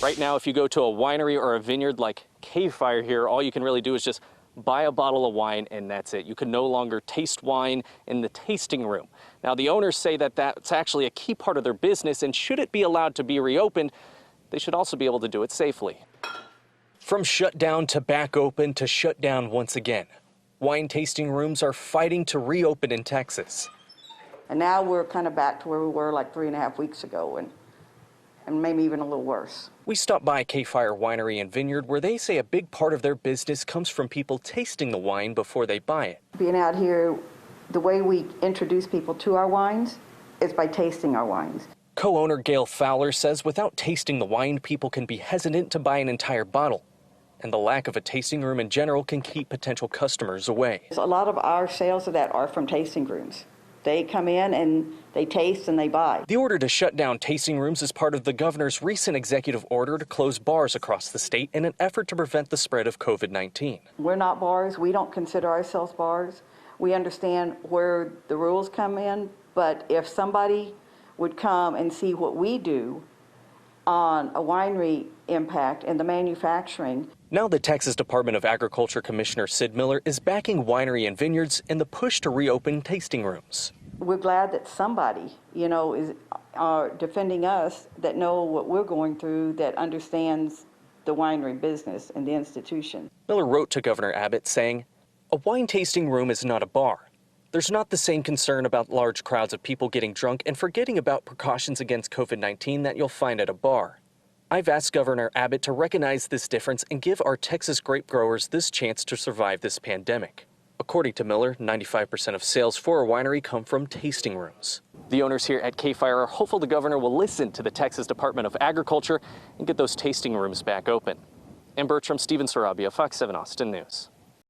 Right now, if you go to a winery or a vineyard like Cave Fire here, all you can really do is just buy a bottle of wine and that's it. You can no longer taste wine in the tasting room. Now, the owners say that that's actually a key part of their business, and should it be allowed to be reopened, they should also be able to do it safely. From shut down to back open to shut down once again, wine tasting rooms are fighting to reopen in Texas. And now we're kind of back to where we were like 3.5 weeks ago, and maybe even a little worse. We stopped by Cave Fire Winery and Vineyard, where they say a big part of their business comes from people tasting the wine before they buy it. Being out here, the way we introduce people to our wines is by tasting our wines. Co-owner Gail Fowler says without tasting the wine, people can be hesitant to buy an entire bottle. And the lack of a tasting room in general can keep potential customers away. A lot of our sales of that are from tasting rooms. They come in and they taste and they buy. The order to shut down tasting rooms is part of the governor's recent executive order to close bars across the state in an effort to prevent the spread of COVID-19. We're not bars. We don't consider ourselves bars. We understand where the rules come in, but if somebody would come and see what we do on a winery impact and the manufacturing. Now the Texas Department of Agriculture Commissioner Sid Miller is backing winery and vineyards in the push to reopen tasting rooms. We're glad that somebody, is defending us, that know what we're going through, that understands the winery business and the institution. Miller wrote to Governor Abbott saying, "A wine tasting room is not a bar. There's not the same concern about large crowds of people getting drunk and forgetting about precautions against COVID-19 that you'll find at a bar. I've asked Governor Abbott to recognize this difference and give our Texas grape growers this chance to survive this pandemic." According to Miller, 95% of sales for a winery come from tasting rooms. The owners here at Cave Fire are hopeful the governor will listen to the Texas Department of Agriculture and get those tasting rooms back open. In Bertram, Steven Sarabia, Fox 7 Austin News.